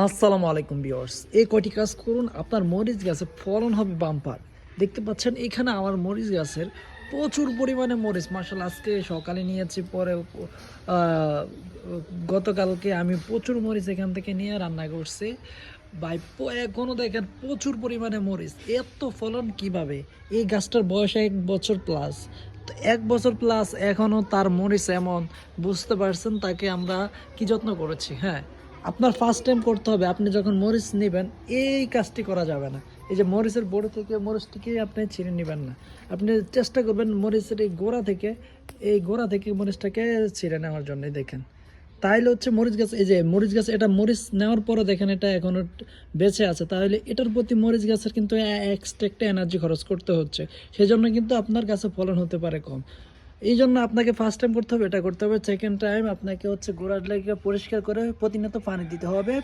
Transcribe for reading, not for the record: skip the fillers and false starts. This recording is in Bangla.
আসসালামু আলাইকুম ভিউয়ার্স, এই কয়টি কাজ করুন, আপনার মরিচ গাছে ফলন হবে বাম্পার। দেখতে পাচ্ছেন এখানে আমার মরিচ গাছের প্রচুর পরিমাণে মরিচ, মাশাআল্লাহ। আজকে সকালে নিয়েছি, পরে আহ, গতকালকে আমি প্রচুর মরিচ এখান থেকে নিয়ে রান্না করছি ভাই। এখনও দেখেন প্রচুর পরিমাণে মরিচ, এত ফলন কিভাবে? এই গাছটার বয়স 1 বছর প্লাস। তো 1 বছর প্লাস এখনও তার মরিচ এমন, বুঝতে পারছেন তাকে আমরা কি যত্ন করেছি। হ্যাঁ, আপনার ফার্স্ট টাইম করতে হবে। আপনি যখন মরিচ নেবেন এই কাজটি করা যাবে না। এই যে মরিচের বড়ি থেকে মরিচটিকে আপনি ছিঁড়ে নেবেন না, আপনি চেষ্টা করবেন মরিচের এই গোড়া থেকে মরিচটাকে ছিঁড়ে নেওয়ার জন্য। দেখেন, তাইলে হচ্ছে মরিচ গাছ, এই যে মরিচ গাছ, এটা মরিচ নেওয়ার পরে দেখেন এটা এখনো বেঁচে আছে, তাহলে এটার প্রতি মরিচ গাছের কিন্তু এক্সট্রা একটা এনার্জি খরচ করতে হচ্ছে। সেজন্য কিন্তু আপনার গাছে ফলন হতে পারে কম। এই জন্য আপনাকে ফার্স্ট টাইম করতে হবে এটা করতে হবে। সেকেন্ড টাইম আপনাকে হচ্ছে গোড়ার লেগে পরিষ্কার করে প্রতিনিয়ত পানি দিতে হবে।